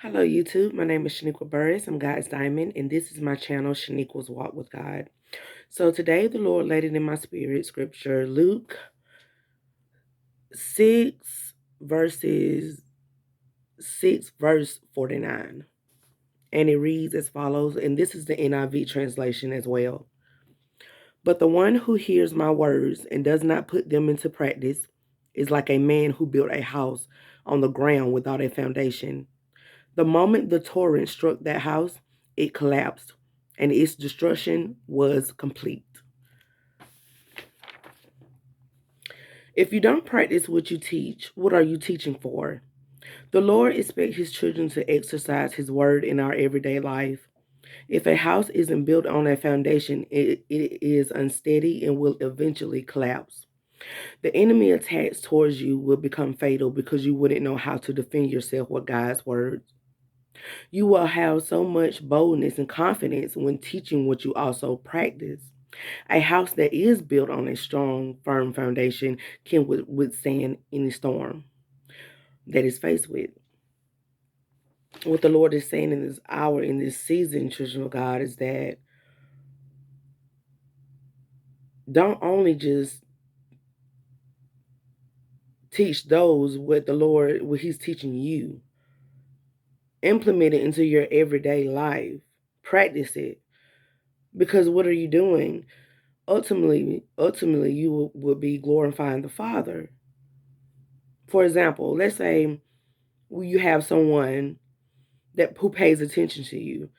Hello, YouTube. My name is Shaniqua Burris. I'm God's Diamond, and this is my channel, Shaniqua's Walk with God. So today, the Lord laid it in my spirit, scripture, Luke 6, verses 6, verse 49. And it reads as follows, and this is the NIV translation as well. But the one who hears my words and does not put them into practice is like a man who built a house on the ground without a foundation. The moment the torrent struck that house, it collapsed, and its destruction was complete. If you don't practice what you teach, what are you teaching for? The Lord expects His children to exercise His word in our everyday life. If a house isn't built on a foundation, it is unsteady and will eventually collapse. The enemy attacks towards you will become fatal because you wouldn't know how to defend yourself with God's words. You will have so much boldness and confidence when teaching what you also practice. A house that is built on a strong, firm foundation can withstand any storm that is faced with. What the Lord is saying in this hour, in this season, children of God, is that don't only just teach those what He's teaching you. Implement it into your everyday life. Practice it. Because what are you doing? Ultimately, you will be glorifying the Father. For example, let's say you have someone who pays attention to you.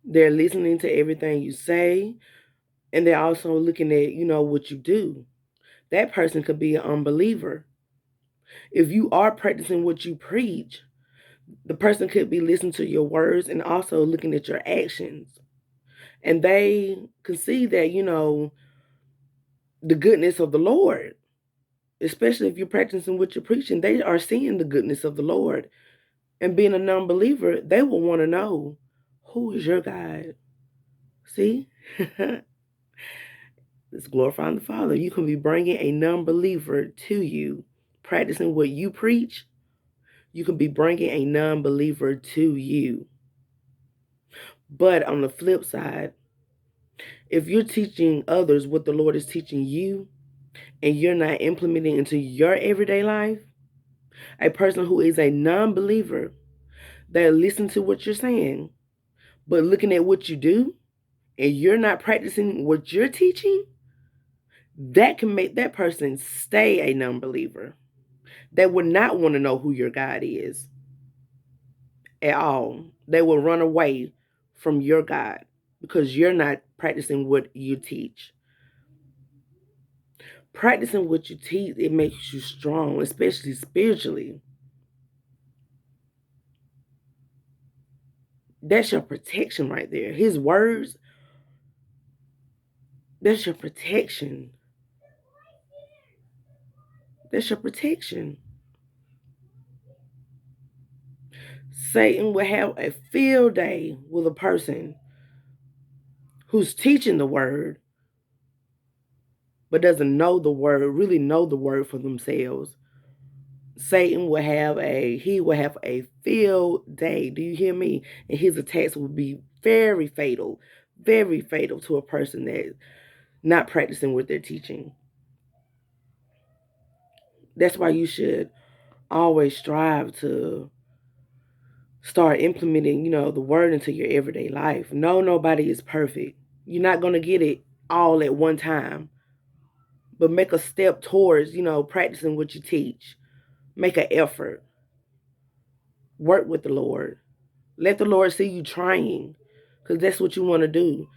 They're listening to everything you say, and they're also looking at, what you do. That person could be an unbeliever. If you are practicing what you preach, the person could be listening to your words and also looking at your actions. And they can see that, the goodness of the Lord. Especially if you're practicing what you're preaching, they are seeing the goodness of the Lord. And being a non-believer, they will want to know, who is your God? See? It's glorifying the Father. You can be bringing a non-believer to you, practicing what you preach. You can be bringing a non-believer to you. But on the flip side, if you're teaching others what the Lord is teaching you, and you're not implementing into your everyday life, a person who is a non-believer, they'll listen to what you're saying, but looking at what you do, and you're not practicing what you're teaching, that can make that person stay a non-believer. They would not want to know who your God is at all. They will run away from your God because you're not practicing what you teach. Practicing what you teach, it makes you strong, especially spiritually. That's your protection right there. His words, that's your protection. That's your protection. Satan will have a field day with a person who's teaching the word but doesn't know the word, really know the word for themselves. Satan will have a field day. Do you hear me? And his attacks will be very fatal to a person that's not practicing what they're teaching. That's why you should always strive to start implementing, the word into your everyday life. No, nobody is perfect. You're not going to get it all at one time. But make a step towards, practicing what you teach. Make an effort. Work with the Lord. Let the Lord see you trying, because that's what you want to do.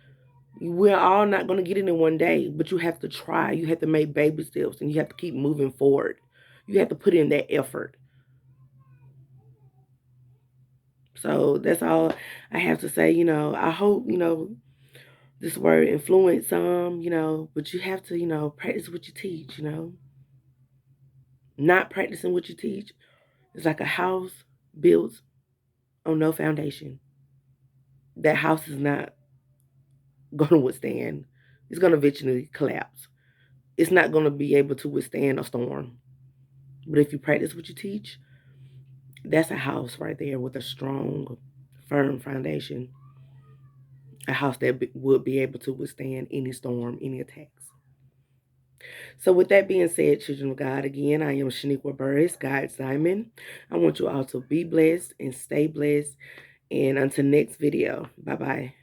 We're all not going to get it in one day, but you have to try. You have to make baby steps, and you have to keep moving forward. You have to put in that effort. So that's all I have to say. I hope, this word influence some, but you have to, practice what you teach, Not practicing what you teach is like a house built on no foundation. That house is not going to withstand. It's going to eventually collapse. It's not going to be able to withstand a storm. But if you practice what you teach, That's a house right there with a strong, firm foundation. A house that would be able to withstand any storm, any attacks. So with that being said, children of God, again, I am Shaniqua Burris, God's Diamond. I want you all to be blessed and stay blessed. And until next video, bye-bye.